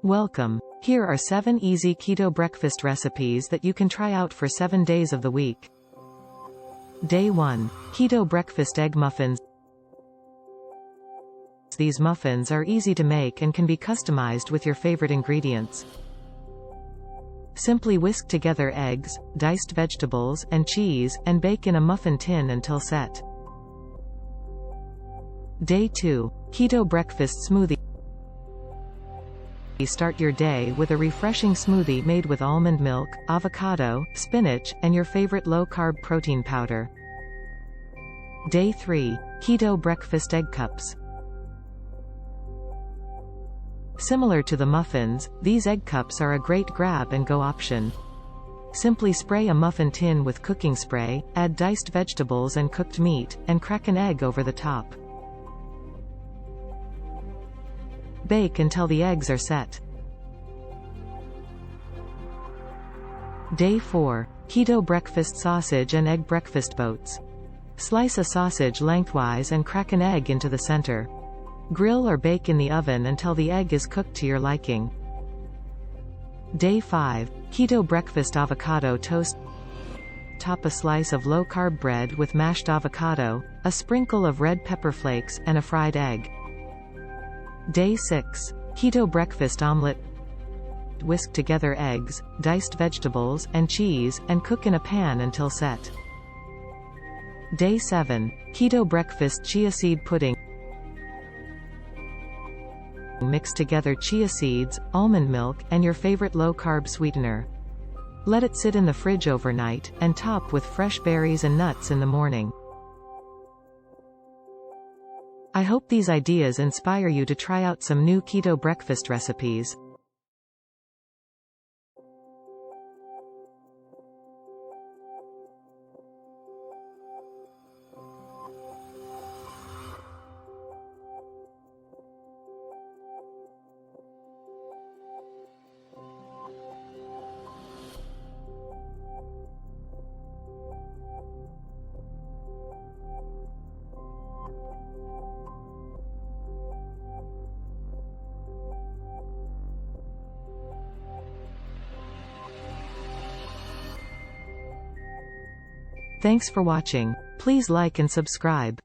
Welcome. Here are 7 easy keto breakfast recipes that you can try out for 7 days of the week. Day 1. Keto breakfast egg muffins. These muffins are easy to make and can be customized with your favorite ingredients. Simply whisk together eggs, diced vegetables, and cheese, and bake in a muffin tin until set. Day 2. Keto breakfast smoothie. Start your day with a refreshing smoothie made with almond milk, avocado, spinach, and your favorite low-carb protein powder. Day 3. Keto breakfast egg cups. Similar to the muffins, these egg cups are a great grab-and-go option. Simply spray a muffin tin with cooking spray, add diced vegetables and cooked meat, and crack an egg over the top. Bake until the eggs are set. Day 4. Keto breakfast sausage and egg breakfast boats. Slice a sausage lengthwise and crack an egg into the center. Grill or bake in the oven until the egg is cooked to your liking. Day 5. Keto breakfast avocado toast. Top a slice of low-carb bread with mashed avocado, a sprinkle of red pepper flakes, and a fried egg. Day 6. Keto breakfast omelet. Whisk together eggs, diced vegetables, and cheese, and cook in a pan until set. Day 7. Keto breakfast chia seed pudding. Mix together chia seeds, almond milk, and your favorite low-carb sweetener. Let it sit in the fridge overnight, and top with fresh berries and nuts in the morning. I hope these ideas inspire you to try out some new keto breakfast recipes. Thanks for watching. Please like and subscribe.